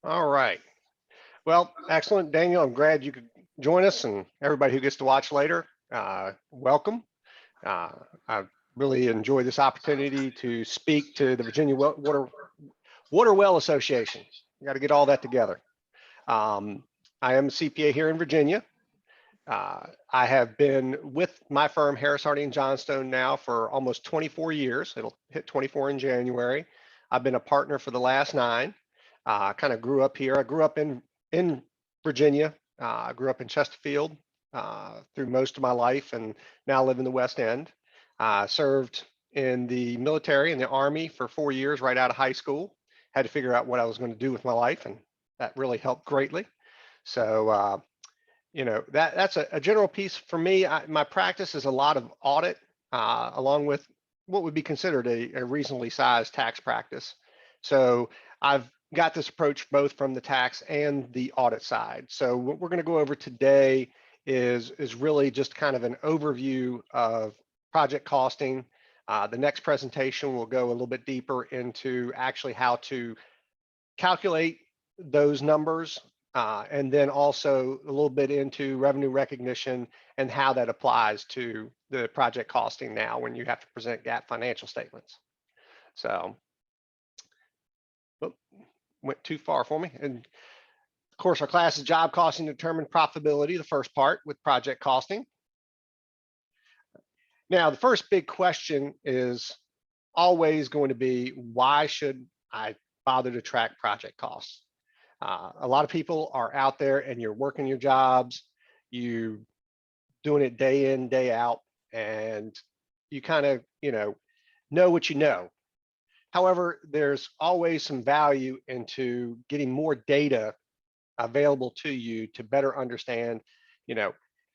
All right. Well, excellent, Daniel. I'm glad you could join us, and everybody who gets to watch later, welcome. I really enjoy this opportunity to speak to the Virginia Water Well Association. You got to get all that together. I am a CPA here in Virginia. I have been with my firm, Harris, Hardy, and Johnstone now for almost 24 years. It'll hit 24 in January. I've been a partner for the last 9. Kind of grew up here. I grew up in Virginia. I grew up in Chesterfield through most of my life, and now live in the West End. Served in the military in the Army for 4 years right out of high school. Had to figure out what I was going to do with my life, and that really helped greatly. So that's a general piece for me. My practice is a lot of audit, along with what would be considered a reasonably sized tax practice. So I've got this approach both from the tax and the audit side. So what we're going to go over today is really just kind of an overview of project costing. The next presentation will go a little bit deeper into actually how to calculate those numbers, and then also a little bit into revenue recognition and how that applies to the project costing now when you have to present GAAP financial statements. So, went too far for me. And of course, our class is job costing, determine profitability, the first part with project costing. Now, the first big question is always going to be, why should I bother to track project costs? A lot of people are out there and you're working your jobs, you doing it day in, day out, and you kind of, know what you know. However, there's always some value into getting more data available to you to better understand,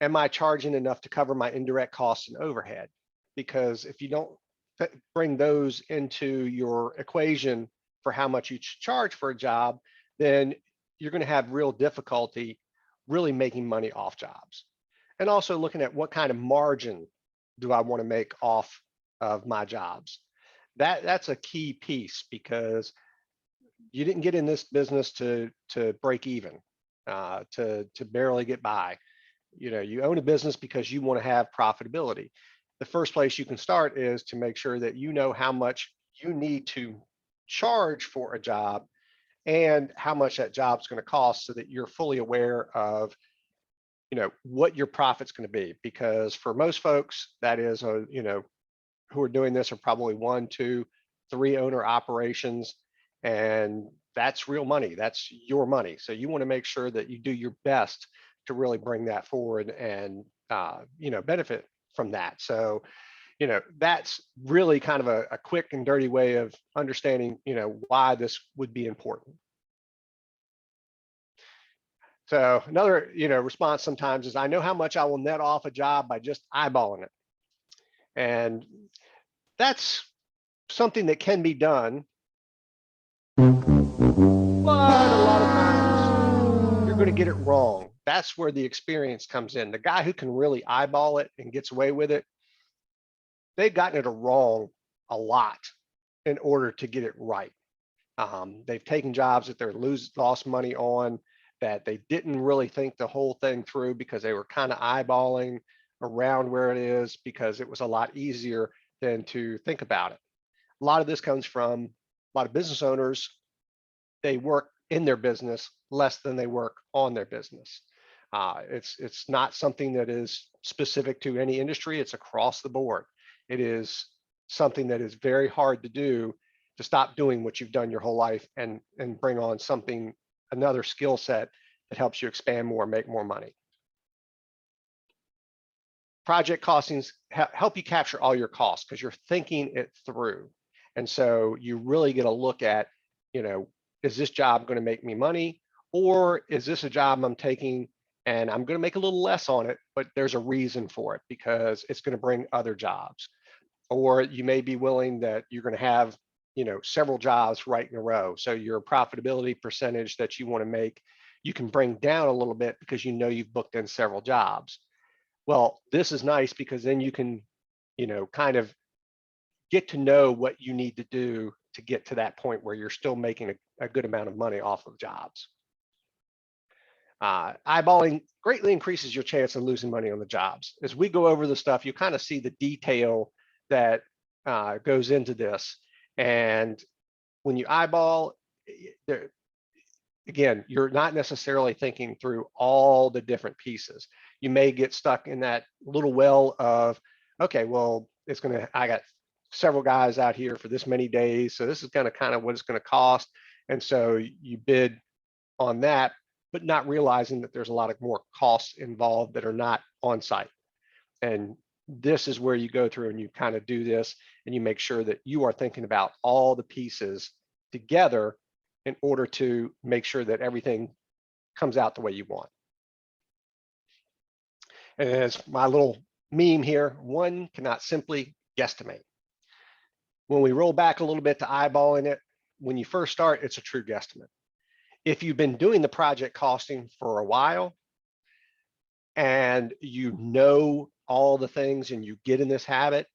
am I charging enough to cover my indirect costs and overhead? Because if you don't bring those into your equation for how much you charge for a job, then you're going to have real difficulty really making money off jobs. And also looking at what kind of margin do I want to make off of my jobs. That's a key piece, because you didn't get in this business to break even, to barely get by. You own a business because you want to have profitability. The first place you can start is to make sure that you know how much you need to charge for a job and how much that job's going to cost, so that you're fully aware of what your profit's going to be. Because for most folks, that is who are doing this are probably 1, 2, 3 owner operations, and that's real money. That's your money. So you want to make sure that you do your best to really bring that forward and benefit from that. So that's really kind of a quick and dirty way of understanding why this would be important. So another response sometimes is, I know how much I will net off a job by just eyeballing it. And that's something that can be done, but a lot of times you're going to get it wrong. That's where the experience comes in. The guy who can really eyeball it and gets away with it, they've gotten it wrong a lot in order to get it right. They've taken jobs that they're lost money on, that they didn't really think the whole thing through, because they were kind of eyeballing around where it is because it was a lot easier than to think about it. A lot of this comes from a lot of business owners. They work in their business less than they work on their business. It's not something that is specific to any industry. It's across the board. It is something that is very hard to do, to stop doing what you've done your whole life and bring on another skill set that helps you expand more, make more money. Project costings help you capture all your costs because you're thinking it through. And so you really get a look at, is this job going to make me money, or is this a job I'm taking and I'm going to make a little less on it, but there's a reason for it because it's going to bring other jobs. Or you may be willing that you're going to have several jobs right in a row. So your profitability percentage that you want to make, you can bring down a little bit because you've booked in several jobs. Well, this is nice because then you can, kind of get to know what you need to do to get to that point where you're still making a good amount of money off of jobs. Eyeballing greatly increases your chance of losing money on the jobs. As we go over the stuff, you kind of see the detail that goes into this. And when you eyeball, again, you're not necessarily thinking through all the different pieces. You may get stuck in that little well of, okay, well, I got several guys out here for this many days, so this is kind of what it's going to cost. And so you bid on that, but not realizing that there's a lot of more costs involved that are not on site. And this is where you go through and you kind of do this and you make sure that you are thinking about all the pieces together in order to make sure that everything comes out the way you want. And as my little meme here, one cannot simply guesstimate. When we roll back a little bit to eyeballing it, when you first start, it's a true guesstimate. If you've been doing the project costing for a while and you know all the things and you get in this habit,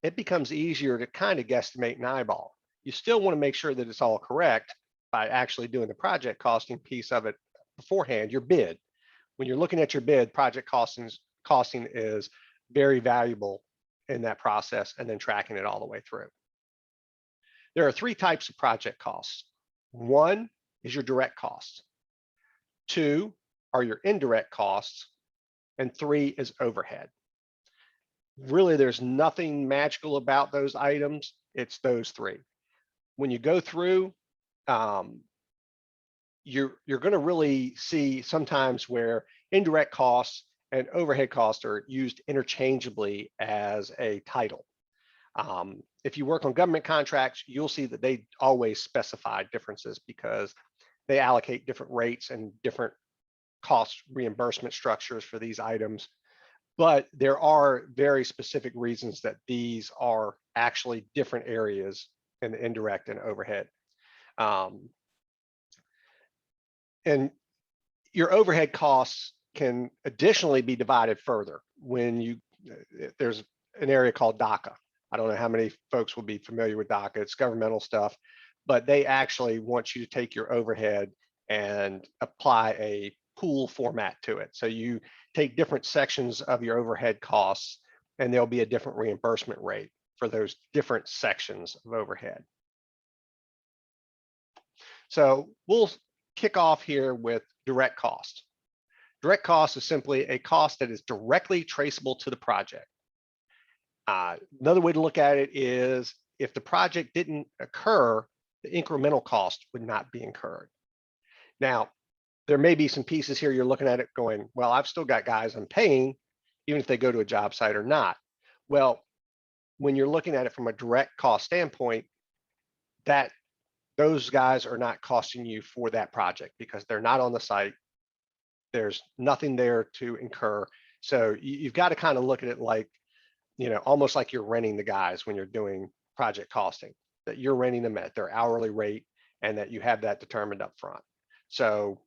it becomes easier to kind of guesstimate and eyeball. You still want to make sure that it's all correct by actually doing the project costing piece of it beforehand, your bid. When you're looking at your bid, project costing is very valuable in that process, and then tracking it all the way through. There are three types of project costs. One is your direct costs. Two are your indirect costs. And three is overhead. Really, there's nothing magical about those items. It's those three. When you go through, you're going to really see sometimes where indirect costs and overhead costs are used interchangeably as a title. If you work on government contracts, you'll see that they always specify differences because they allocate different rates and different cost reimbursement structures for these items. But there are very specific reasons that these are actually different areas in the indirect and overhead. And your overhead costs can additionally be divided further when there's an area called DACA. I don't know how many folks will be familiar with DACA. It's governmental stuff, but they actually want you to take your overhead and apply a pool format to it. So you take different sections of your overhead costs and there'll be a different reimbursement rate for those different sections of overhead. So we'll kick off here with direct cost. Direct cost is simply a cost that is directly traceable to the project. Another way to look at it is if the project didn't occur, the incremental cost would not be incurred. Now, there may be some pieces here you're looking at it going, well, I've still got guys I'm paying, even if they go to a job site or not. Well, when you're looking at it from a direct cost standpoint, those guys are not costing you for that project because they're not on the site. There's nothing there to incur. So you've got to kind of look at it like, almost like you're renting the guys when you're doing project costing, that you're renting them at their hourly rate and that you have that determined up front. So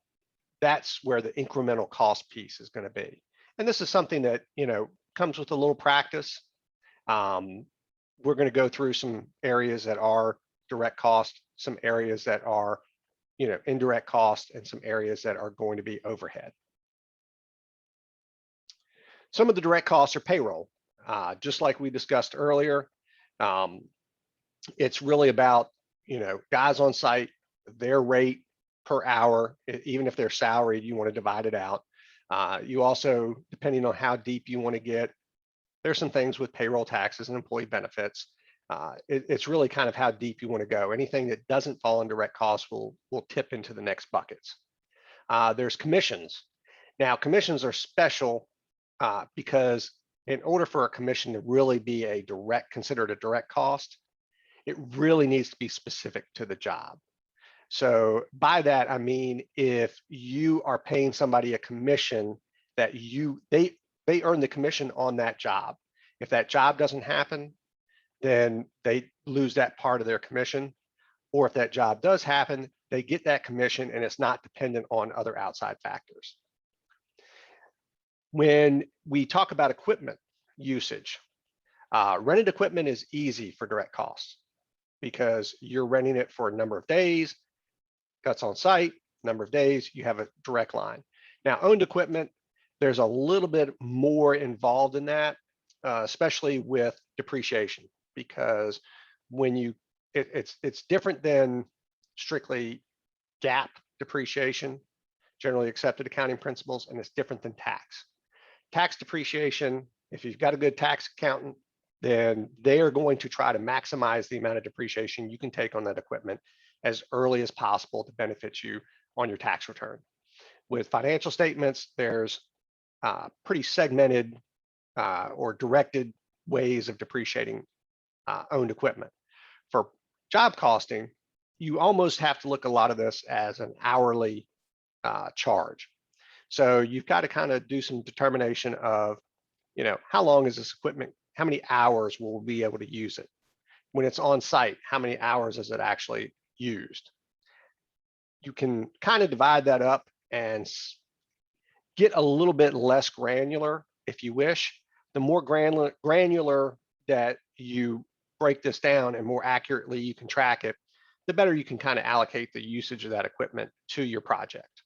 that's where the incremental cost piece is going to be. And this is something that, comes with a little practice. We're going to go through some areas that are direct cost, some areas that are, indirect cost, and some areas that are going to be overhead. Some of the direct costs are payroll. Just like we discussed earlier, it's really about, guys on site, their rate per hour, even if they're salaried, you want to divide it out. You also, depending on how deep you want to get, there's some things with payroll taxes and employee benefits. It's really kind of how deep you want to go. Anything that doesn't fall in direct costs will tip into the next buckets. There's commissions. Now, commissions are special because in order for a commission to really be considered a direct cost, it really needs to be specific to the job. So by that, I mean, if you are paying somebody a commission that they earn the commission on that job. If that job doesn't happen, then they lose that part of their commission. Or if that job does happen, they get that commission and it's not dependent on other outside factors. When we talk about equipment usage, rented equipment is easy for direct costs. because you're renting it for a number of days. That's on site, number of days, you have a direct line. Now, owned equipment, there's a little bit more involved in that, especially with depreciation, because when you, it's different than strictly GAAP depreciation, generally accepted accounting principles, and it's different than tax. Tax depreciation, if you've got a good tax accountant, then they are going to try to maximize the amount of depreciation you can take on that equipment as early as possible to benefit you on your tax return. With financial statements, there's pretty segmented or directed ways of depreciating owned equipment. For job costing, you almost have to look a lot of this as an hourly charge. So you've got to kind of do some determination of, how long is this equipment, how many hours will we be able to use it? When it's on site, how many hours is it actually used? You can kind of divide that up and get a little bit less granular if you wish. The more granular that you break this down and more accurately you can track it, the better you can kind of allocate the usage of that equipment to your project.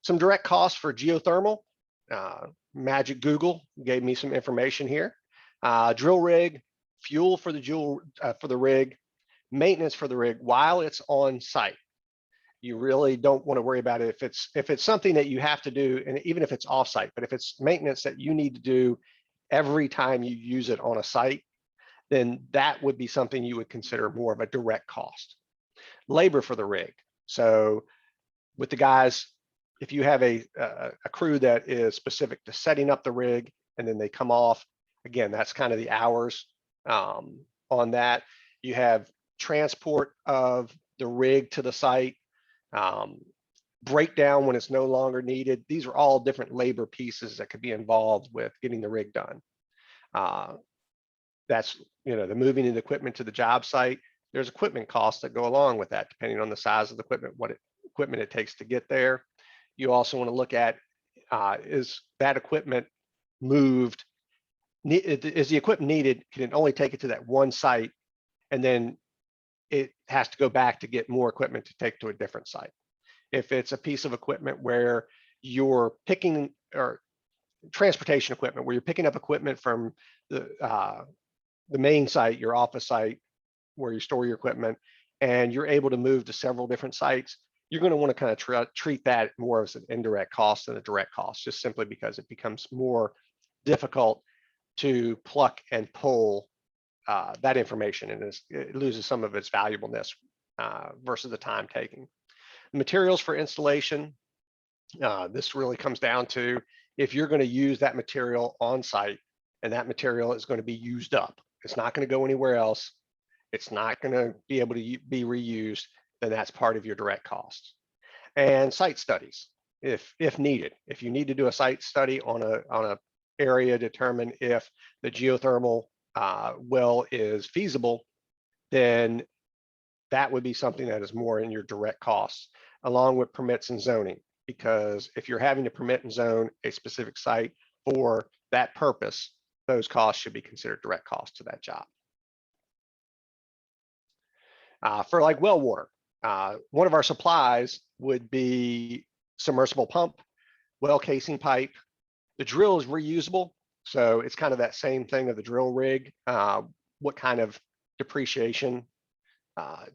Some direct costs for geothermal. Magic Google gave me some information here. Drill rig, fuel for the rig, maintenance for the rig while it's on site. You really don't want to worry about it if it's something that you have to do, and even if it's off-site, but if it's maintenance that you need to do every time you use it on a site, then that would be something you would consider more of a direct cost. Labor for the rig. So with the guys, if you have a crew that is specific to setting up the rig and then they come off, again, that's kind of the hours on that. You have transport of the rig to the site, breakdown when it's no longer needed. These are all different labor pieces that could be involved with getting the rig done. That's, the moving of the equipment to the job site. There's equipment costs that go along with that, depending on the size of the equipment, what equipment it takes to get there. You also want to look at, is that equipment moved? Is the equipment needed? Can it only take it to that one site, and then it has to go back to get more equipment to take to a different site? If it's a piece of equipment where you're picking, or transportation equipment, where you're picking up equipment from the main site, your office site, where you store your equipment, and you're able to move to several different sites, you're going to want to kind of treat that more as an indirect cost than a direct cost, just simply because it becomes more difficult to pluck and pull that information, and it loses some of its valuableness versus the time taking. Materials for installation. This really comes down to if you're going to use that material on site and that material is going to be used up, it's not going to go anywhere else, it's not going to be able to be reused, then that's part of your direct costs. And site studies, if needed. If you need to do a site study on a area, determine if the geothermal well is feasible, then that would be something that is more in your direct costs, along with permits and zoning. Because if you're having to permit and zone a specific site for that purpose, those costs should be considered direct costs to that job. For like well water, one of our supplies would be submersible pump, well casing pipe. The drill is reusable, so it's kind of that same thing of the drill rig. What kind of depreciation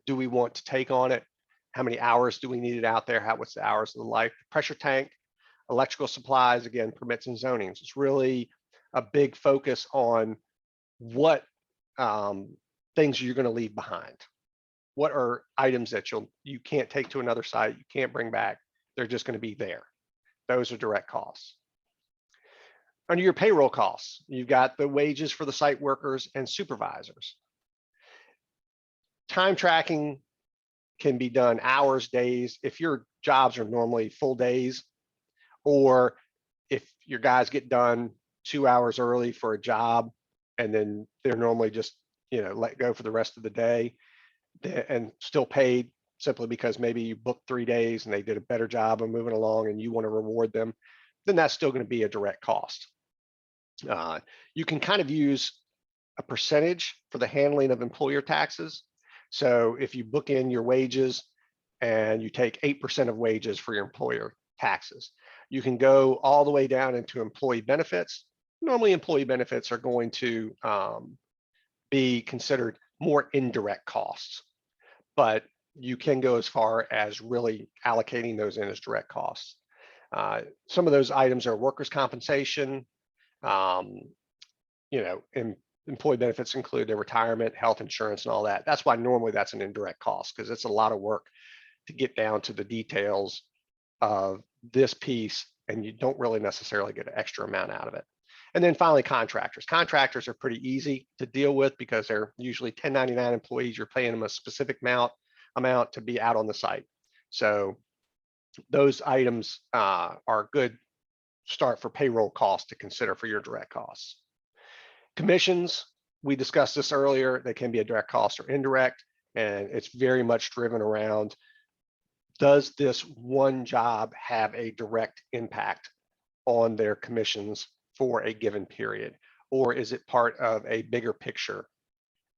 do we want to take on it? How many hours do we need it out there? What's the hours of the life? Pressure tank, electrical supplies, again, permits and zonings. It's really a big focus on what things you're going to leave behind. What are items that you can't take to another site, you can't bring back, they're just going to be there. Those are direct costs. Under your payroll costs, you've got the wages for the site workers and supervisors. Time tracking can be done hours, days. If your jobs are normally full days, or if your guys get done 2 hours early for a job and then they're normally just let go for the rest of the day and still paid simply because maybe you booked 3 days and they did a better job of moving along and you want to reward them, then that's still going to be a direct cost. You can kind of use a percentage for the handling of employer taxes. So if you book in your wages and you take 8% of wages for your employer taxes, you can go all the way down into employee benefits. Normally employee benefits are going to be considered more indirect costs, but you can go as far as really allocating those in as direct costs. Some of those items are workers' compensation, and employee benefits include their retirement, health insurance, and all that. That's why normally that's an indirect cost, because it's a lot of work to get down to the details of this piece, and you don't really necessarily get an extra amount out of it. And then finally, contractors. Contractors are pretty easy to deal with because they're usually 1099 employees. You're paying them a specific amount to be out on the site. So those items are a good start for payroll costs to consider for your direct costs. Commissions, we discussed this earlier, they can be a direct cost or indirect, and it's very much driven around, does this one job have a direct impact on their commissions for a given period? Or is it part of a bigger picture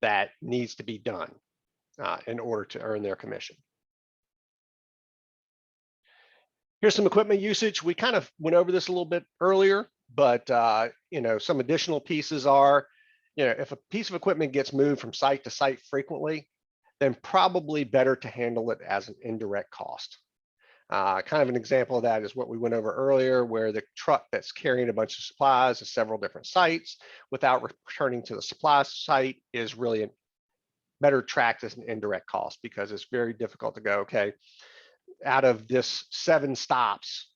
that needs to be done in order to earn their commission? Here's some equipment usage. We kind of went over this a little bit earlier, but some additional pieces are, if a piece of equipment gets moved from site to site frequently, then probably better to handle it as an indirect cost. Kind of an example of that is what we went over earlier, where the truck that's carrying a bunch of supplies to several different sites without returning to the supply site is really better tracked as an indirect cost, because it's very difficult to go, okay, out of this 7 stops,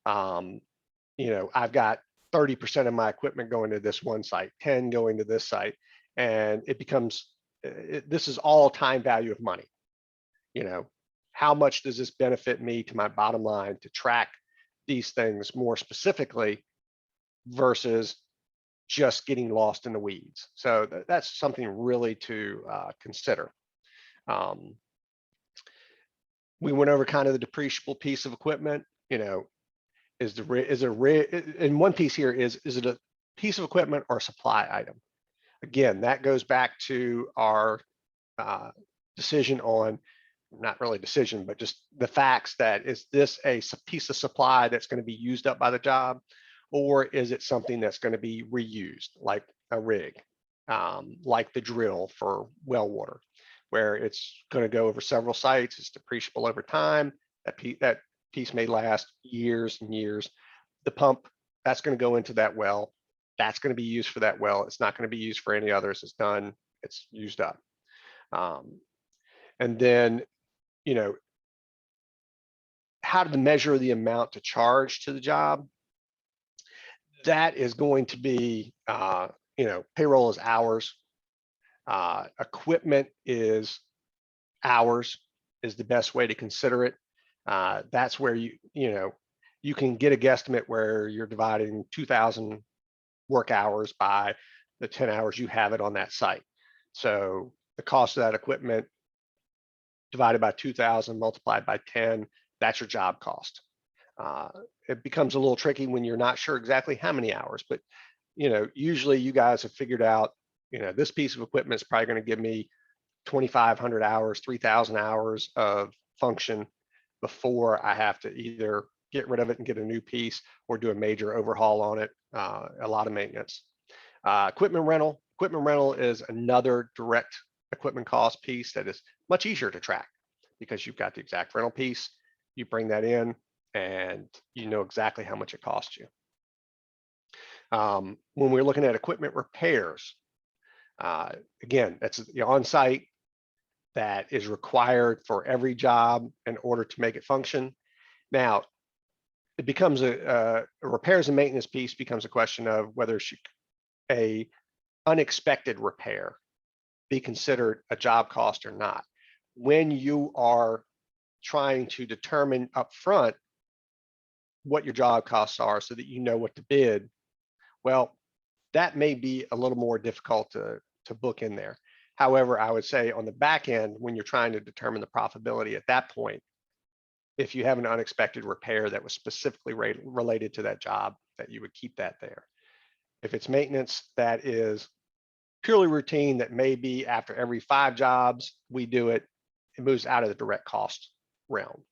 I've got 30% of my equipment going to this one site, 10 going to this site, and it becomes, this is all time value of money. How much does this benefit me to my bottom line to track these things more specifically versus just getting lost in the weeds? So that's something really to consider. We went over kind of the depreciable piece of equipment. Is and one piece here is it a piece of equipment or a supply item? Again, that goes back to our decision on, not really decision, but just the facts that, is this a piece of supply that's going to be used up by the job, or is it something that's going to be reused, like a rig, like the drill for well water, where it's going to go over several sites, it's depreciable over time, that piece may last years and years. The pump, that's going to go into that well, that's going to be used for that well, it's not going to be used for any others, it's done, it's used up. And then, how to measure the amount to charge to the job, that is going to be, payroll is hours, equipment is hours, is the best way to consider it. That's where you can get a guesstimate where you're dividing 2,000 work hours by the 10 hours you have it on that site. So the cost of that equipment divided by 2,000 multiplied by 10, that's your job cost. It becomes a little tricky when you're not sure exactly how many hours, but usually you guys have figured out, this piece of equipment is probably going to give me 2,500 hours, 3,000 hours of function before I have to either get rid of it and get a new piece or do a major overhaul on it, a lot of maintenance. Equipment rental is another direct equipment cost piece that is much easier to track, because you've got the exact rental piece, you bring that in and you know exactly how much it costs you. When we're looking at equipment repairs, again, that's the on-site that is required for every job in order to make it function. Now, it becomes a repairs and maintenance piece becomes a question of whether a unexpected repair be considered a job cost or not. When you are trying to determine upfront what your job costs are so that you know what to bid, well, that may be a little more difficult to book in there. However, I would say on the back end, when you're trying to determine the profitability at that point, if you have an unexpected repair that was specifically related to that job, that you would keep that there. If it's maintenance that is purely routine that may be after every 5 jobs we do it, it moves out of the direct cost realm.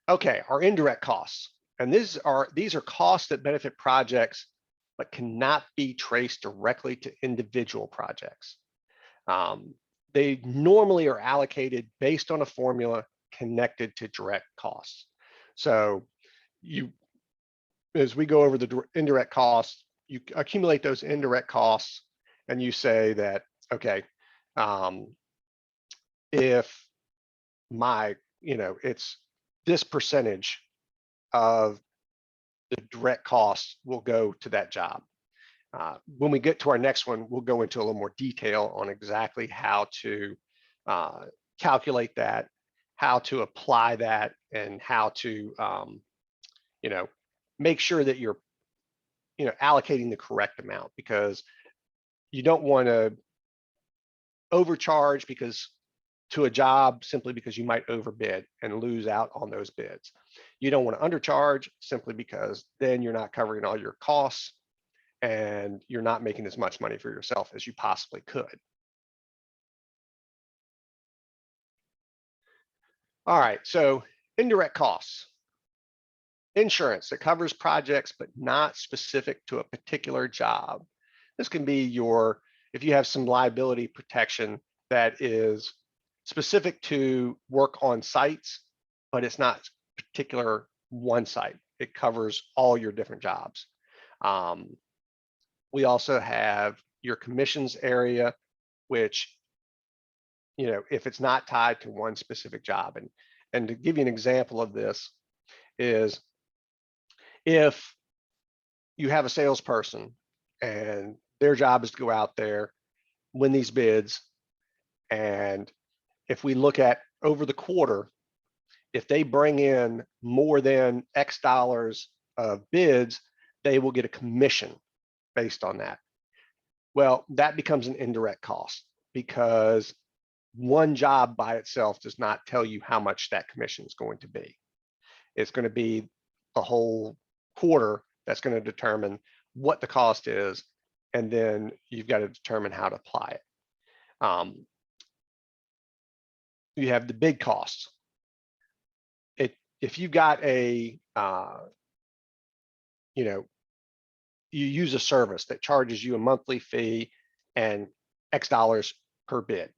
Okay, our indirect costs. And these are costs that benefit projects but cannot be traced directly to individual projects. They normally are allocated based on a formula connected to direct costs. So as we go over the indirect costs, you accumulate those indirect costs and you say that, okay, if it's this percentage of the direct costs will go to that job. When we get to our next one, we'll go into a little more detail on exactly how to calculate that, how to apply that, and how to make sure that you're allocating the correct amount, because you don't want to overcharge to a job simply because you might overbid and lose out on those bids. You don't want to undercharge simply because then you're not covering all your costs and you're not making as much money for yourself as you possibly could. All right, so indirect costs. Insurance that covers projects but not specific to a particular job. This can be if you have some liability protection that is specific to work on sites, but it's not particular one site. It covers all your different jobs. We also have your commissions area, which, if it's not tied to one specific job. And to give you an example of this is if you have a salesperson and their job is to go out there, win these bids, and if we look at over the quarter, if they bring in more than X dollars of bids, they will get a commission based on that. Well, that becomes an indirect cost because one job by itself does not tell you how much that commission is going to be. It's going to be a whole quarter that's going to determine what the cost is, and then you've got to determine how to apply it. You have the big costs. If you've got you use a service that charges you a monthly fee and X dollars per bid.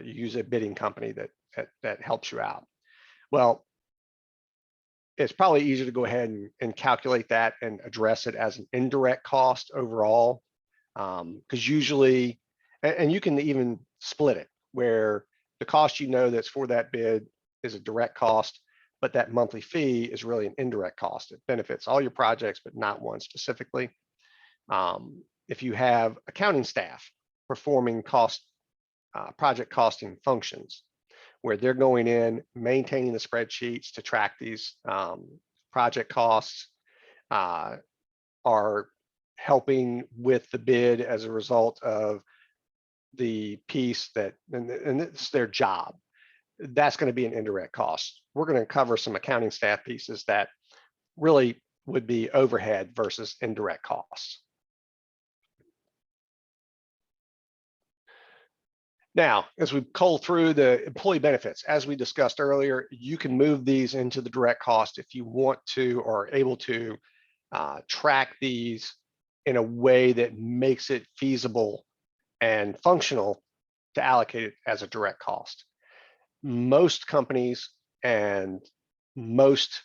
You use a bidding company that helps you out. Well, it's probably easier to go ahead and calculate that and address it as an indirect cost overall, because usually, and you can even split it where the cost that's for that bid is a direct cost, but that monthly fee is really an indirect cost. It benefits all your projects, but not one specifically. If you have accounting staff performing project costing functions, where they're going in, maintaining the spreadsheets to track these project costs, are helping with the bid as a result of the piece and it's their job. That's going to be an indirect cost. We're going to cover some accounting staff pieces that really would be overhead versus indirect costs. Now, as we cull through the employee benefits, as we discussed earlier, you can move these into the direct cost if you want to or are able to track these in a way that makes it feasible and functional to allocate it as a direct cost. Most companies and most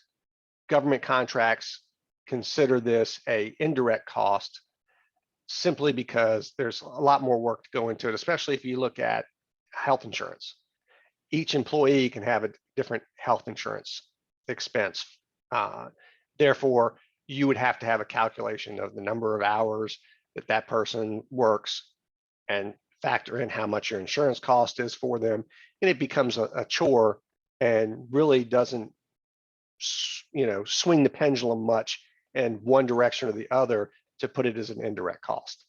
government contracts consider this an indirect cost simply because there's a lot more work to go into it, especially if you look at health insurance. Each employee can have a different health insurance expense. Therefore, you would have to have a calculation of the number of hours that person works and factor in how much your insurance cost is for them. And it becomes a chore and really doesn't, swing the pendulum much in one direction or the other to put it as an indirect cost.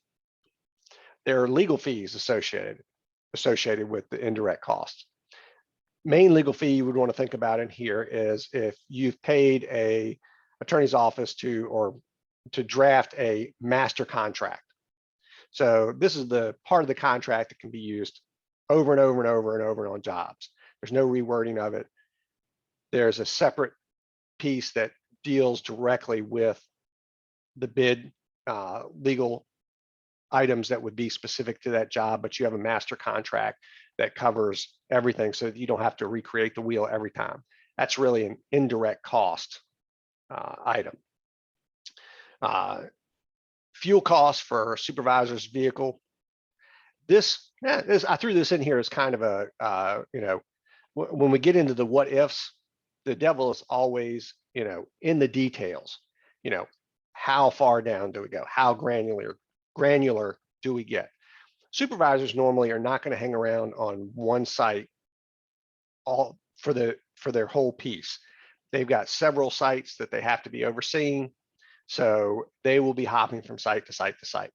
There are legal fees associated with the indirect costs. Main legal fee you would want to think about in here is if you've paid a attorney's office or to draft a master contract. So this is the part of the contract that can be used over and over and over and over on jobs. There's no rewording of it. There's a separate piece that deals directly with the bid legal items that would be specific to that job, but you have a master contract that covers everything so that you don't have to recreate the wheel every time. That's really an indirect cost item. Fuel costs for supervisor's vehicle. I threw this in here as kind of a, when we get into the what ifs, the devil is always, in the details. How far down do we go? How granular do we get? Supervisors normally are not going to hang around on one site all for their whole piece. They've got several sites that they have to be overseeing, so they will be hopping from site to site to site.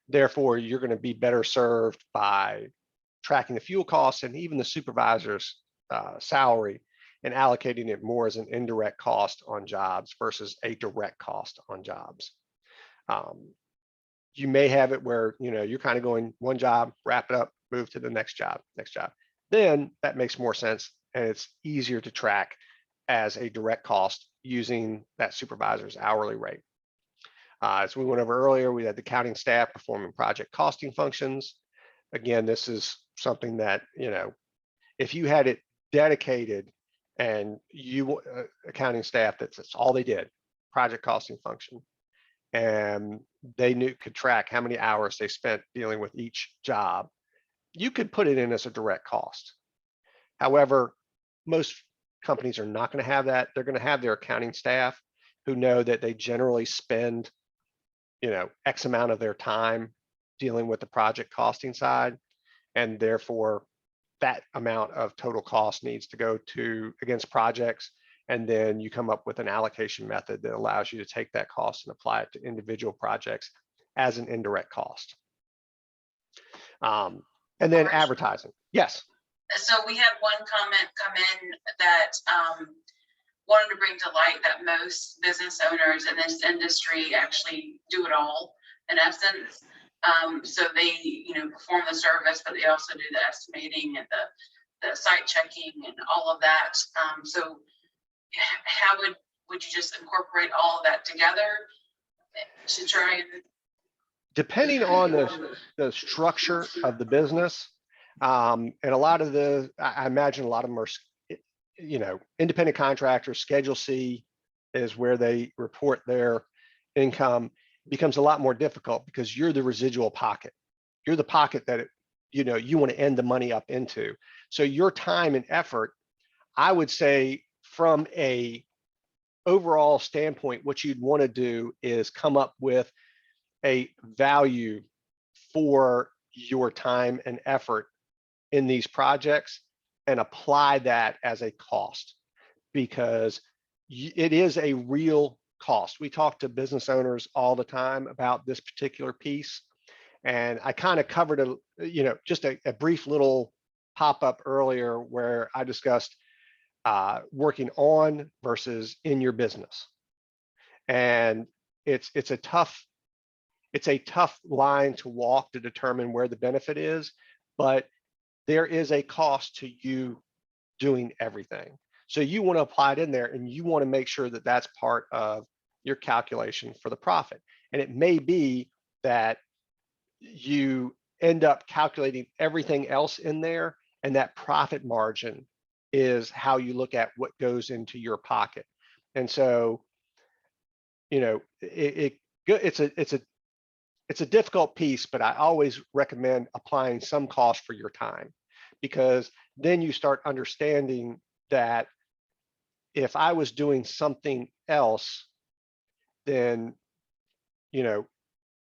Therefore, you're going to be better served by tracking the fuel costs and even the supervisor's salary and allocating it more as an indirect cost on jobs versus a direct cost on jobs. You may have it where you're kind of going one job, wrap it up, move to the next job. Then that makes more sense, and it's easier to track as a direct cost using that supervisor's hourly rate. As we went over earlier, we had the accounting staff performing project costing functions. Again, this is something that, if you had it dedicated and you accounting staff, that's all they did, project costing function, and they could track how many hours they spent dealing with each job, you could put it in as a direct cost. However, most companies are not going to have that. They're going to have their accounting staff who know that they generally spend X amount of their time dealing with the project costing side, and therefore that amount of total cost needs to go against projects, and then you come up with an allocation method that allows you to take that cost and apply it to individual projects as an indirect cost. And then advertising. Yes. So we had one comment come in that wanted to bring to light that most business owners in this industry actually do it all in essence. So they, perform the service, but they also do the estimating and the site checking and all of that. So how would you just incorporate all of that together to try and? Depending on the structure of the business, and a lot of I imagine a lot of them are, independent contractors. Schedule C is where they report their income. It becomes a lot more difficult because you're the residual pocket. You're the pocket that you want to end the money up into. So your time and effort, I would say, from a overall standpoint, what you'd want to do is come up with a value for your time and effort in these projects and apply that as a cost, because it is a real cost. We talk to business owners all the time about this particular piece, and I kind of covered just a brief little pop-up earlier where I discussed working on versus in your business, and it's a tough line to walk to determine where the benefit is, but there is a cost to you doing everything. So you want to apply it in there, and you want to make sure that that's part of your calculation for the profit. And it may be that you end up calculating everything else in there, and that profit margin is how you look at what goes into your pocket. And so, it's a difficult piece, but I always recommend applying some cost for your time, because then you start understanding that if I was doing something else, then,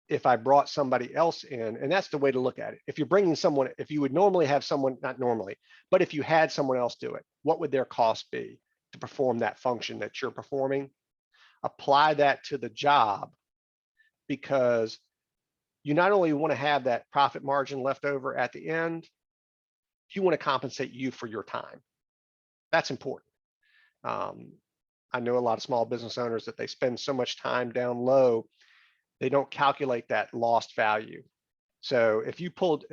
if I brought somebody else in, and that's the way to look at it. If you're bringing someone, if you would normally have someone, not normally, but if you had someone else do it, what would their cost be to perform that function that you're performing? Apply that to the job, because you not only want to have that profit margin left over at the end, you want to compensate you for your time. That's important. I know a lot of small business owners that they spend so much time down low, they don't calculate that lost value. So if you pulled,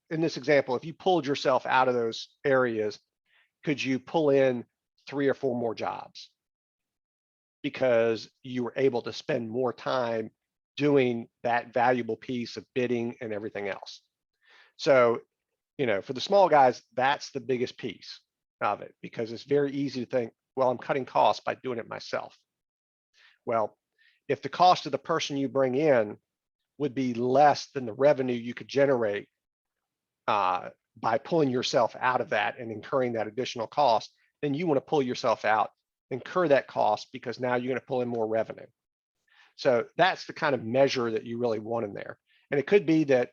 in this example, if you pulled yourself out of those areas, could you pull in 3 or 4 more jobs? Because you were able to spend more time doing that valuable piece of bidding and everything else. So, for the small guys, that's the biggest piece of it, because it's very easy to think, well, I'm cutting costs by doing it myself. Well, if the cost of the person you bring in would be less than the revenue you could generate by pulling yourself out of that and incurring that additional cost, then you want to pull yourself out, incur that cost, because now you're going to pull in more revenue. So that's the kind of measure that you really want in there. And it could be that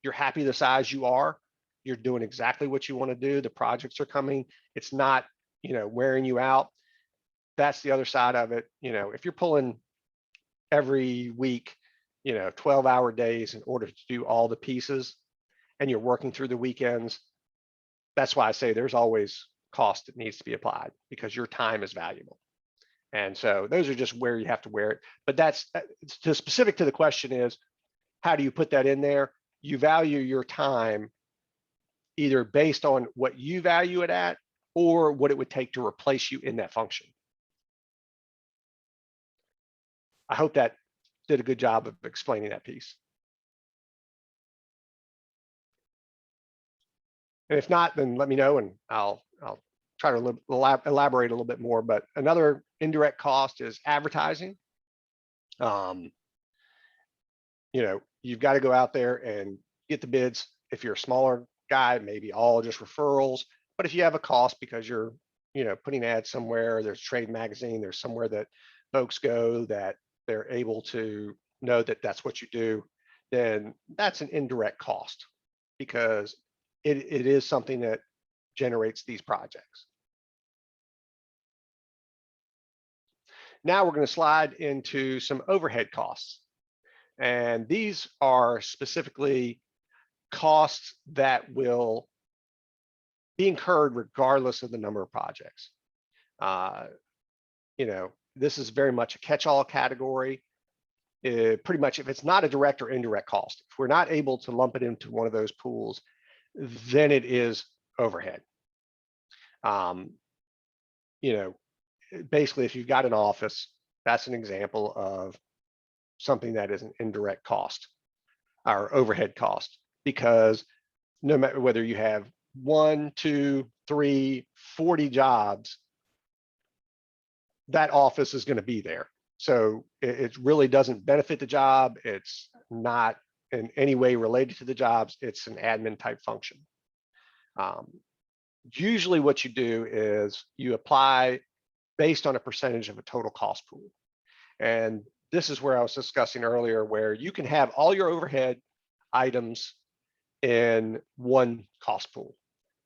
you're happy the size you are, you're doing exactly what you want to do, the projects are coming, it's not, wearing you out. That's the other side of it. If you're pulling every week, 12-hour days in order to do all the pieces, and you're working through the weekends, that's why I say there's always cost that needs to be applied, because your time is valuable. And so those are just where you have to wear it. But that's specific to the question is, how do you put that in there? You value your time either based on what you value it at or what it would take to replace you in that function. I hope that did a good job of explaining that piece. And if not, then let me know and I'll try to elaborate a little bit more. But another indirect cost is advertising. You've got to go out there and get the bids. If you're a smaller guy, maybe all just referrals. But if you have a cost because you're, putting ads somewhere, there's trade magazine, there's somewhere that folks go that they're able to know that that's what you do, then that's an indirect cost, because it is something that generates these projects. Now we're going to slide into some overhead costs. And these are specifically costs that will be incurred regardless of the number of projects. This is very much a catch-all category. Pretty much, if it's not a direct or indirect cost, if we're not able to lump it into one of those pools, then it is overhead. Basically, if you've got an office, that's an example of something that is an indirect cost or overhead cost, because no matter whether you have 1, 2, 3, 40 jobs, that office is going to be there. So it really doesn't benefit the job. It's not in any way related to the jobs. It's an admin type function. Usually what you do is you apply based on a percentage of a total cost pool. And this is where I was discussing earlier, where you can have all your overhead items in one cost pool.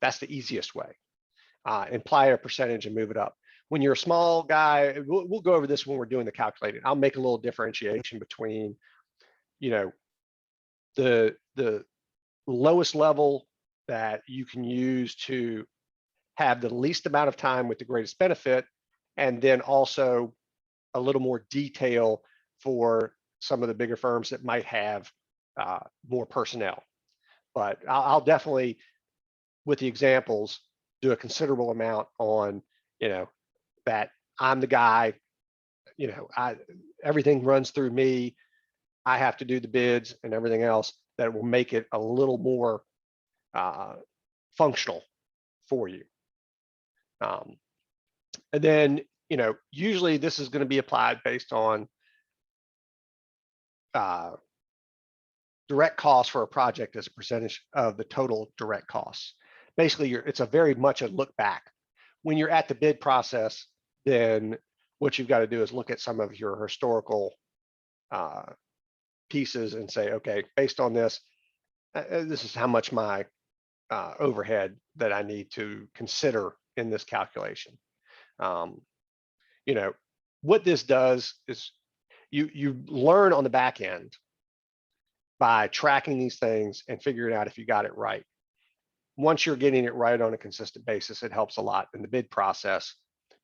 That's the easiest way. Apply a percentage and move it up. When you're a small guy, we'll go over this when we're doing the calculating. I'll make a little differentiation between, the lowest level that you can use to have the least amount of time with the greatest benefit, and then also a little more detail for some of the bigger firms that might have more personnel. But I'll definitely, with the examples, do a considerable amount on, that I'm the guy, everything runs through me. I have to do the bids and everything else that will make it a little more functional for you. And then, usually this is going to be applied based on direct costs for a project as a percentage of the total direct costs. Basically, it's a very much a look back. When you're at the bid process, then what you've got to do is look at some of your historical pieces and say, okay, based on this, this is how much my overhead that I need to consider in this calculation. What this does is you learn on the back end by tracking these things and figuring out if you got it right. Once you're getting it right on a consistent basis, it helps a lot in the bid process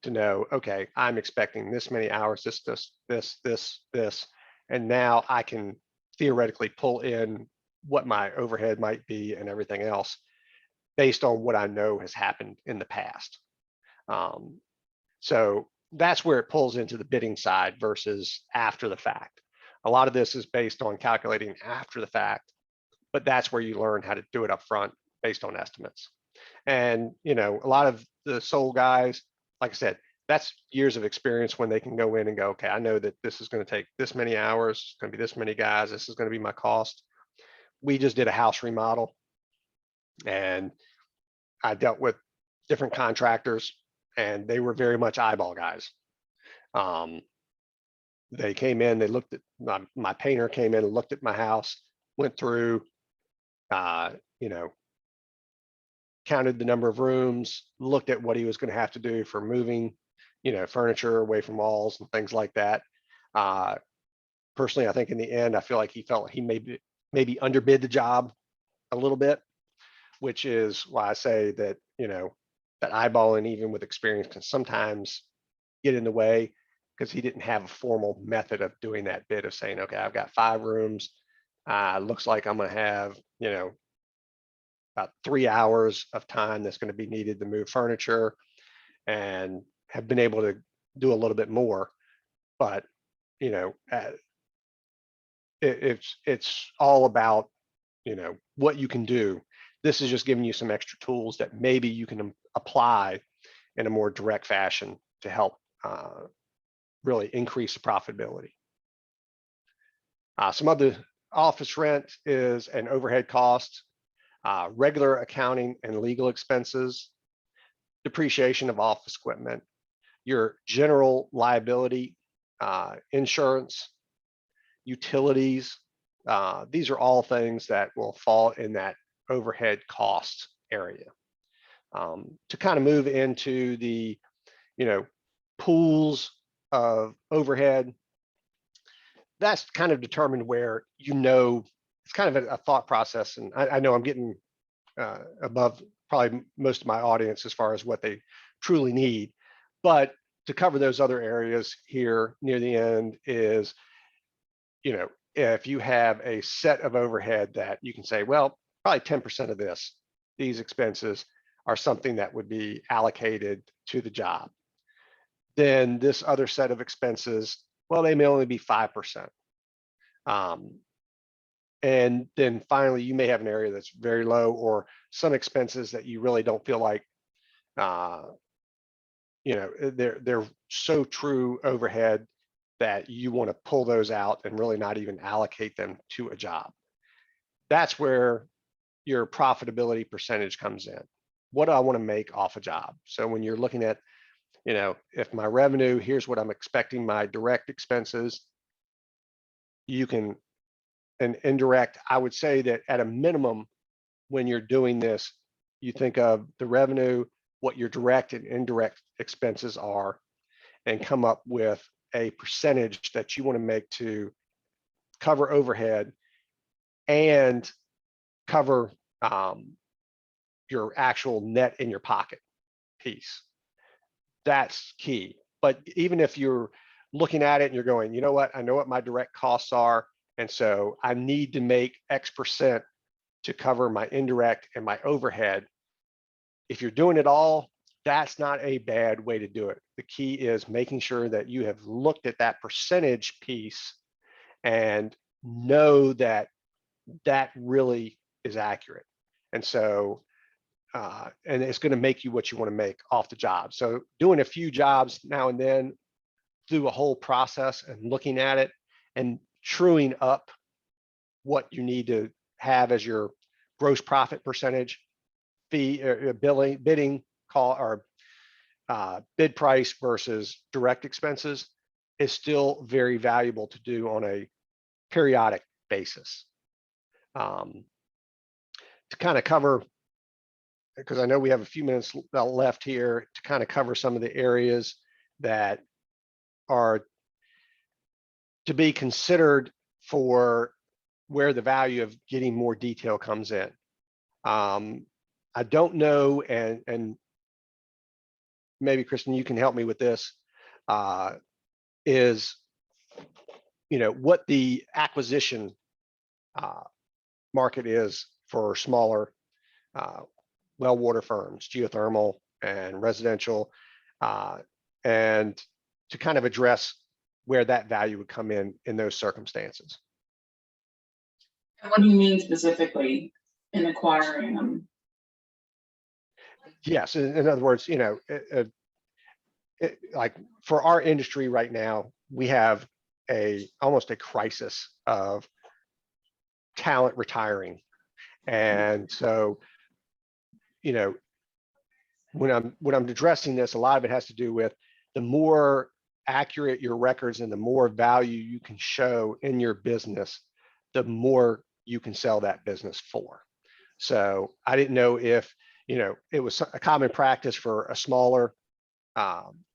to know, okay, I'm expecting this many hours, this, and now I can theoretically pull in what my overhead might be and everything else based on what I know has happened in the past. So that's where it pulls into the bidding side versus after the fact. A lot of this is based on calculating after the fact, but that's where you learn how to do it up front based on estimates. And, you know, a lot of the sole guys, like I said, that's years of experience when they can go in and go, okay, I know that this is going to take this many hours, it's going to be this many guys, this is going to be my cost. We just did a house remodel and I dealt with different contractors and they were very much eyeball guys. They came in, they looked at my painter came in and looked at my house, went through, you know, counted the number of rooms, looked at what he was going to have to do for moving, you know, furniture away from walls and things like that. Personally, I think in the end, I feel like he felt he maybe underbid the job a little bit, which is why I say that, you know, that eyeballing even with experience can sometimes get in the way because he didn't have a formal method of doing that bid of saying, okay, I've got 5 rooms. Looks like I'm going to have, you know, about 3 hours of time that's going to be needed to move furniture, and have been able to do a little bit more. But, you know, it's all about, you know, what you can do. This is just giving you some extra tools that maybe you can apply in a more direct fashion to help really increase the profitability. Some other office rent is an overhead cost, regular accounting and legal expenses, depreciation of office equipment, your general liability, insurance, utilities. These are all things that will fall in that overhead cost area. To kind of move into the, you know, pools of overhead, that's kind of determined where, you know, it's kind of a thought process. And I know I'm getting above probably most of my audience as far as what they truly need. But to cover those other areas here near the end is, you know, if you have a set of overhead that you can say, well, probably 10% of these expenses are something that would be allocated to the job. Then this other set of expenses, well, they may only be 5%. And then finally, you may have an area that's very low, or some expenses that you really don't feel like, you know, they're so true overhead that you want to pull those out and really not even allocate them to a job. That's where your profitability percentage comes in. What do I want to make off a job? So when you're looking at, you know, if my revenue, here's what I'm expecting my direct expenses, you can, and indirect, I would say that at a minimum, when you're doing this, you think of the revenue, what your direct and indirect expenses are, and come up with a percentage that you want to make to cover overhead and cover your actual net in your pocket piece. That's key. But even if you're looking at it and you're going, you know what, I know what my direct costs are, and so I need to make X percent to cover my indirect and my overhead. If you're doing it all, that's not a bad way to do it. The key is making sure that you have looked at that percentage piece and know that that really is accurate. And so, and it's going to make you what you want to make off the job. So doing a few jobs now and then through a whole process and looking at it and truing up what you need to have as your gross profit percentage, fee, bidding call, or bid price versus direct expenses is still very valuable to do on a periodic basis. To kind of cover, because I know we have a few minutes left here, to kind of cover some of the areas that are to be considered for where the value of getting more detail comes in. I don't know, and maybe Kristen, you can help me with this, is, what the acquisition market is for smaller well water firms, geothermal and residential, and to kind of address where that value would come in those circumstances. And what do you mean specifically in acquiring them? Yes, in other words, like for our industry right now, we have almost a crisis of talent retiring. And so, when I'm addressing this, a lot of it has to do with the more accurate your records and the more value you can show in your business, the more you can sell that business for. So I didn't know if, it was a common practice for a smaller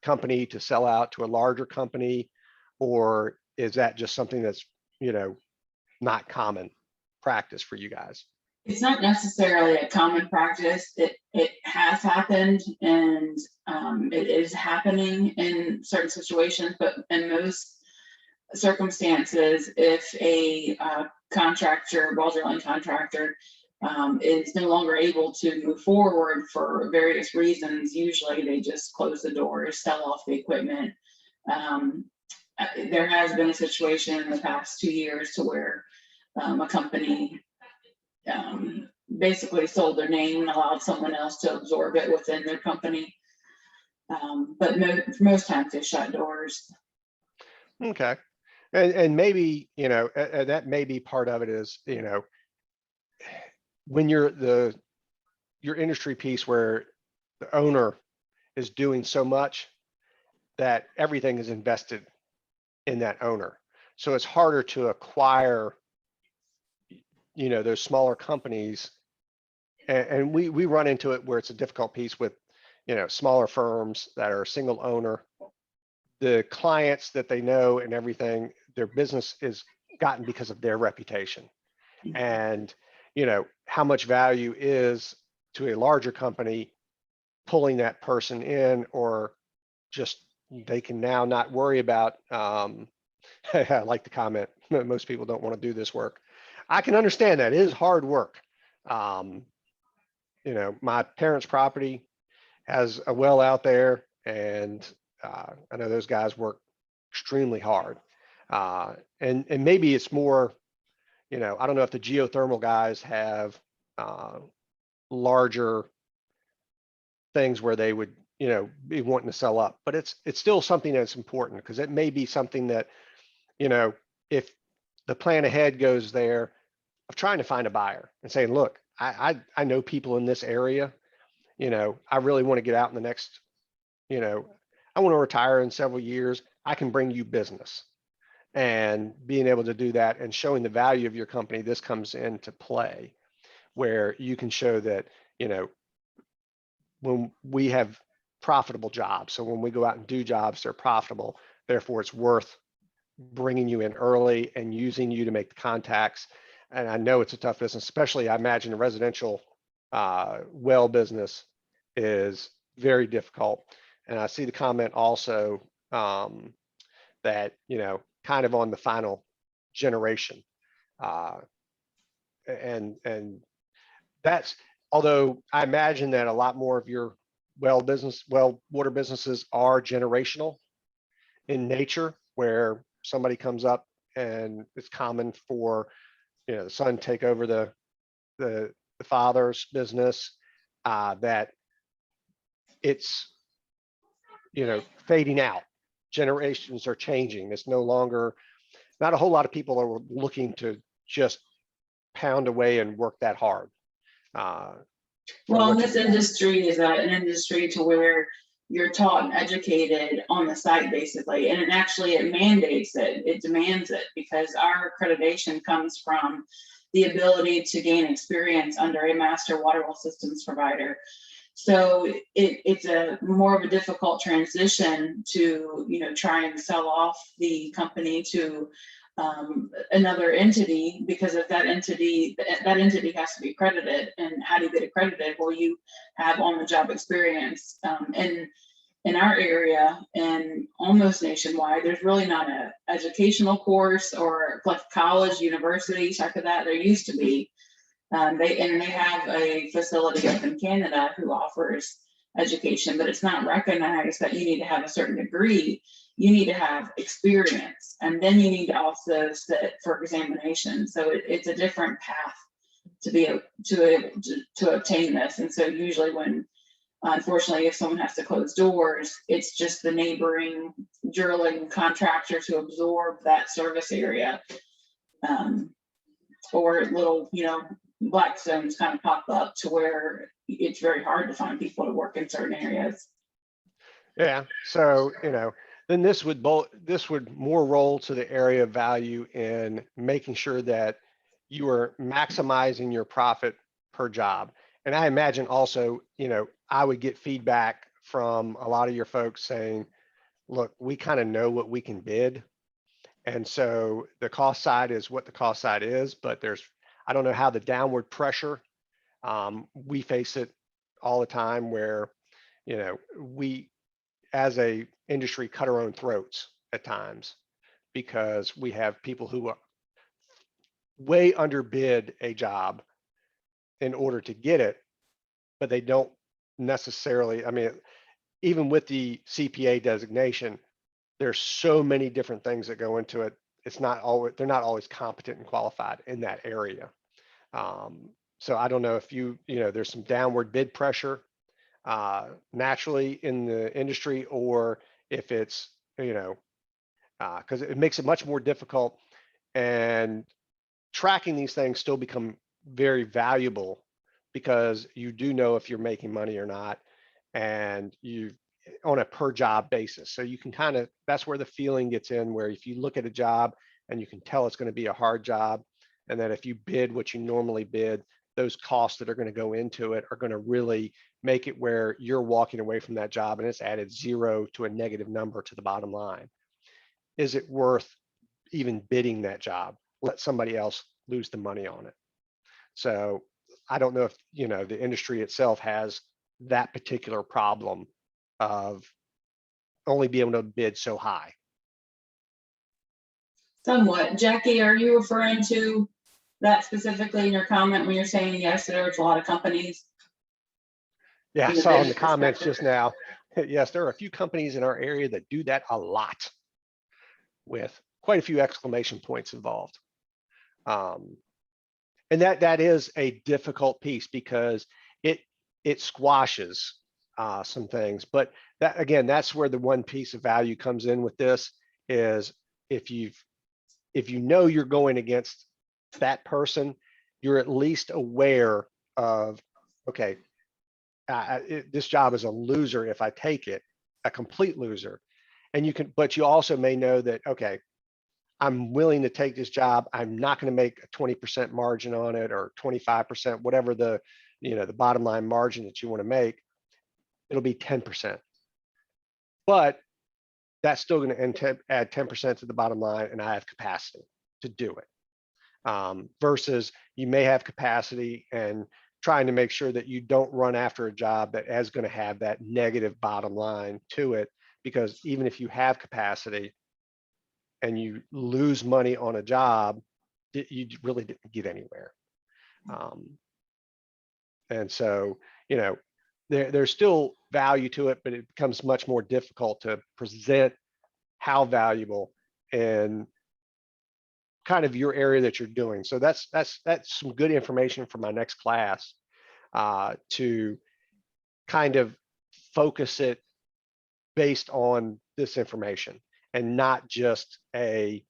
company to sell out to a larger company, or is that just something that's, not common practice for you guys? It's not necessarily a common practice. It has happened, and it is happening in certain situations, but in most circumstances, if a contractor, well drilling contractor, is no longer able to move forward for various reasons, usually they just close the doors, sell off the equipment. There has been a situation in the past 2 years to where a company basically sold their name and allowed someone else to absorb it within their company. But most times they shut doors. Okay. And maybe, that may be part of it is, when your industry piece where the owner is doing so much that everything is invested in that owner. So it's harder to acquire, those smaller companies. And we run into it where it's a difficult piece with, smaller firms that are single owner. The clients that they know and everything, their business is gotten because of their reputation. And, how much value is to a larger company pulling that person in, or just they can now not worry about, I like the comment, most people don't want to do this work. I can understand that. It is hard work. My parents' property has a well out there, and I know those guys work extremely hard. And maybe it's more, I don't know if the geothermal guys have larger things where they would, be wanting to sell up, but it's still something that's important, because it may be something that, if the plan ahead goes there of trying to find a buyer and saying, look, I know people in this area, I really want to get out in the next, I want to retire in several years. I can bring you business, and being able to do that and showing the value of your company, this comes into play where you can show that, when we have profitable jobs. So when we go out and do jobs, they're profitable. Therefore, it's worth bringing you in early and using you to make the contacts. And I know it's a tough business, especially I imagine the residential well business is very difficult. And I see the comment also that, kind of on the final generation. And that's, although I imagine that a lot more of your well water businesses are generational in nature, where somebody comes up and it's common for, the son take over the father's business, that it's, fading out. Generations are changing. It's no longer, not a whole lot of people are looking to just pound away and work that hard. Well, this industry is an industry to where you're taught and educated on the site basically, and it mandates it, it demands it, because our accreditation comes from the ability to gain experience under a master water well systems provider. So it's a more of a difficult transition to, try and sell off the company to another entity, because if that entity has to be accredited. And how do you get accredited? Well, you have on the job experience. And in our area and almost nationwide, there's really not a educational course or like college, university type of that. There used to be. They have a facility up in Canada who offers education, but it's not recognized that you need to have a certain degree. You need to have experience, and then you need to also sit for examination. So it's a different path to be able to obtain this. And so usually when, unfortunately, if someone has to close doors, it's just the neighboring drilling contractor to absorb that service area. Or little, black zones kind of pop up to where it's very hard to find people to work in certain areas. Yeah, so, then this would more roll to the area of value in making sure that you are maximizing your profit per job. And I imagine also, I would get feedback from a lot of your folks saying, look, we kind of know what we can bid. And so the cost side is what the cost side is, but I don't know how the downward pressure, we face it all the time where, we as a industry cut our own throats at times because we have people who are way underbid a job in order to get it, but they don't necessarily, even with the CPA designation, there's so many different things that go into it. They're not always competent and qualified in that area. So I don't know if there's some downward bid pressure naturally in the industry, or if it's, because it makes it much more difficult, and tracking these things still become very valuable because you do know if you're making money or not, and you on a per job basis. So you can that's where the feeling gets in, where if you look at a job and you can tell it's going to be a hard job, and then if you bid what you normally bid, those costs that are going to go into it are going to really make it where you're walking away from that job and it's added 0 to a negative number to the bottom line. Is it worth even bidding that job? Let somebody else lose the money on it. So I don't know if, the industry itself has that particular problem of only being able to bid so high. Somewhat. Jackie, are you referring to that specifically in your comment when you're saying, yes, there's a lot of companies? Yeah, I saw in the comments just now, yes, there are a few companies in our area that do that a lot with quite a few exclamation points involved. And that is a difficult piece because it squashes some things. But that, again, that's where the one piece of value comes in with this is if you know you're going against that person, you're at least aware of, okay, this job is a loser if I take it, a complete loser. And but you also may know that, okay, I'm willing to take this job. I'm not going to make a 20% margin on it or 25%, whatever the bottom line margin that you want to make. It'll be 10%. But that's still going to add 10% to the bottom line, and I have capacity to do it. Versus you may have capacity and trying to make sure that you don't run after a job that is going to have that negative bottom line to it, because even if you have capacity and you lose money on a job, you really didn't get anywhere. And so, there's still value to it, but it becomes much more difficult to present how valuable in kind of your area that you're doing. So that's some good information for my next class to kind of focus it based on this information and not just a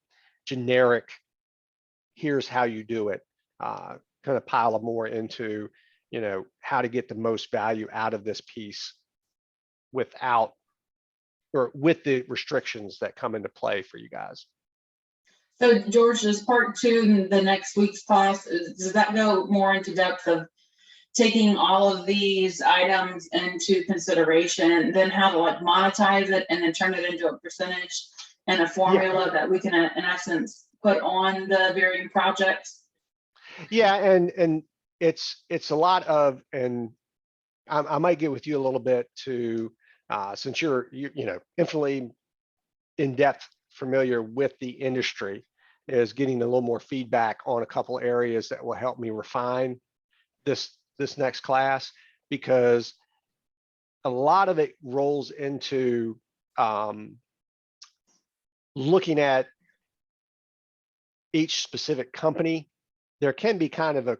generic, here's how you do it, kind of pile more into, how to get the most value out of this piece with the restrictions that come into play for you guys. So George, does part 2, the next week's class, does that go more into depth of taking all of these items into consideration, then how to monetize it and then turn it into a percentage and a formula that we can in essence put on the varying projects? Yeah, and it's a lot of, and I might get with you a little bit to since you're infinitely in-depth familiar with the industry, is getting a little more feedback on a couple areas that will help me refine this next class, because a lot of it rolls into looking at each specific company. There can be kind of a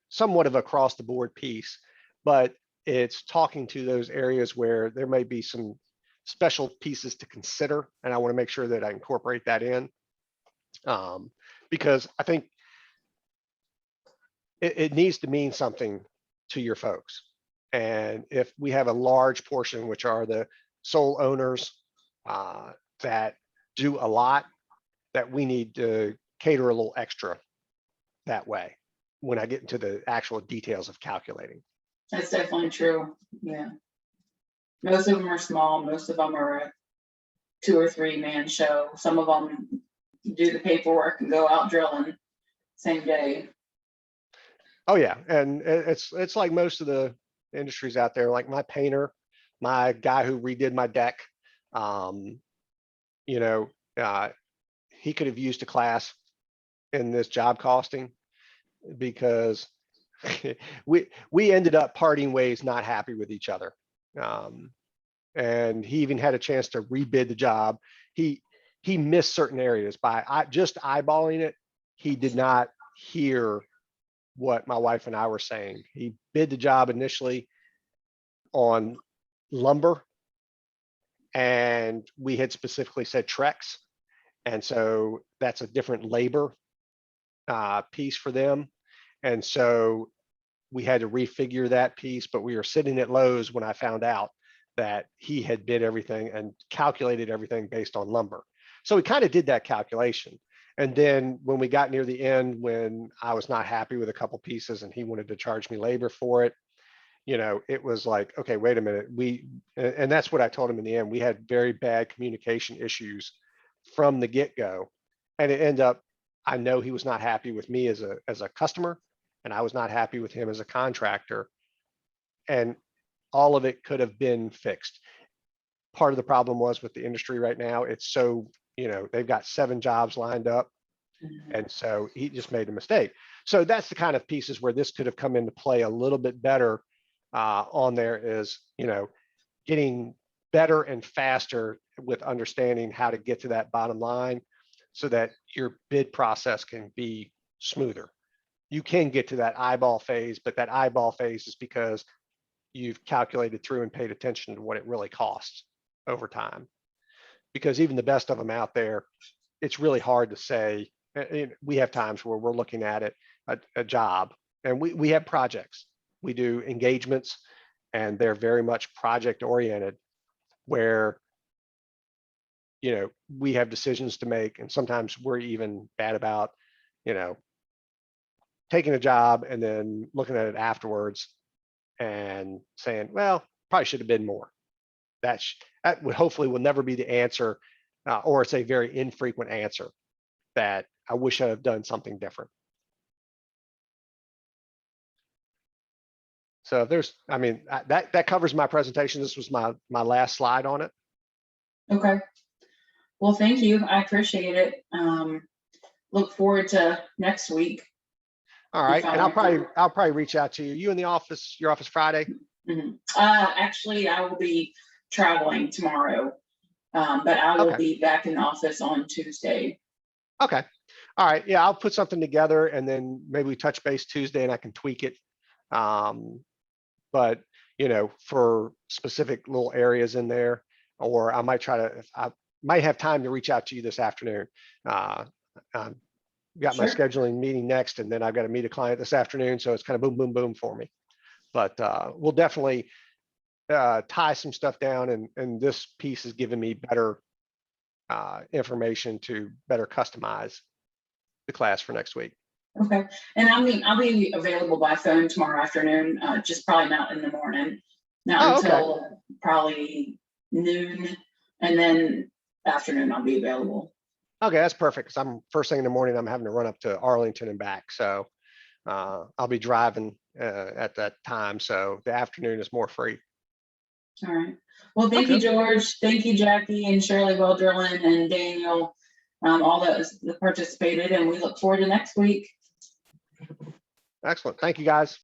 somewhat of across the board piece, but it's talking to those areas where there may be some special pieces to consider, and I want to make sure that I incorporate that in, because I think it needs to mean something to your folks. And if we have a large portion, which are the sole owners that do a lot, that we need to cater a little extra that way when I get into the actual details of calculating. That's definitely true. Yeah. Most of them are small. Most of them are a 2 or 3 man show. Some of them do the paperwork and go out drilling same day. Oh yeah, and it's like most of the industries out there, like my painter, my guy who redid my deck, he could have used a class in this job costing, because we ended up parting ways, not happy with each other. And he even had a chance to rebid the job. He missed certain areas by just eyeballing it. He did not hear what my wife and I were saying. He bid the job initially on lumber, and we had specifically said Trex. And so that's a different labor piece for them. And so we had to refigure that piece, but we were sitting at Lowe's when I found out that he had bid everything and calculated everything based on lumber. So we kind of did that calculation. And then when we got near the end, when I was not happy with a couple pieces and he wanted to charge me labor for it, it was like, okay, wait a minute. And that's what I told him in the end. We had very bad communication issues from the get-go. And it ended up, I know he was not happy with me as a customer, and I was not happy with him as a contractor. And all of it could have been fixed. Part of the problem was with the industry right now, it's so, they've got 7 jobs lined up. And so he just made a mistake. So that's the kind of pieces where this could have come into play a little bit better on there, is, getting better and faster with understanding how to get to that bottom line so that your bid process can be smoother. You can get to that eyeball phase, but that eyeball phase is because you've calculated through and paid attention to what it really costs over time. Because even the best of them out there, it's really hard to say. We have times where we're looking at it, a job, and we have projects. We do engagements, and they're very much project oriented, where we have decisions to make, and sometimes we're even bad about taking a job and then looking at it afterwards and saying, well, probably should have been more. That would hopefully will never be the answer, or it's a very infrequent answer that I wish I'd have done something different. So that covers my presentation. This was my last slide on it. Okay. Well, thank you. I appreciate it. Look forward to next week. All right, and I'll probably reach out to you. You in the office? Your office Friday? Mm-hmm. Actually, I will be traveling tomorrow, but I will be back in the office on Tuesday. Okay. All right. Yeah, I'll put something together, and then maybe we touch base Tuesday, and I can tweak it. But for specific little areas in there, or I might I might have time to reach out to you this afternoon. Got my scheduling meeting next, and then I've got to meet a client this afternoon. So it's kind of boom, boom, boom for me. But we'll definitely tie some stuff down, and this piece has given me better information to better customize the class for next week. Okay. And I'll be available by phone tomorrow afternoon, just probably not in the morning, not until probably noon, and then afternoon I'll be available. Okay, that's perfect, because I'm first thing in the morning, I'm having to run up to Arlington and back. So I'll be driving at that time. So the afternoon is more free. All right. Well, thank you, Okay. George. Thank you, Jackie and Shirley Weldrillen and Daniel, all those that participated, and we look forward to next week. Excellent. Thank you, guys.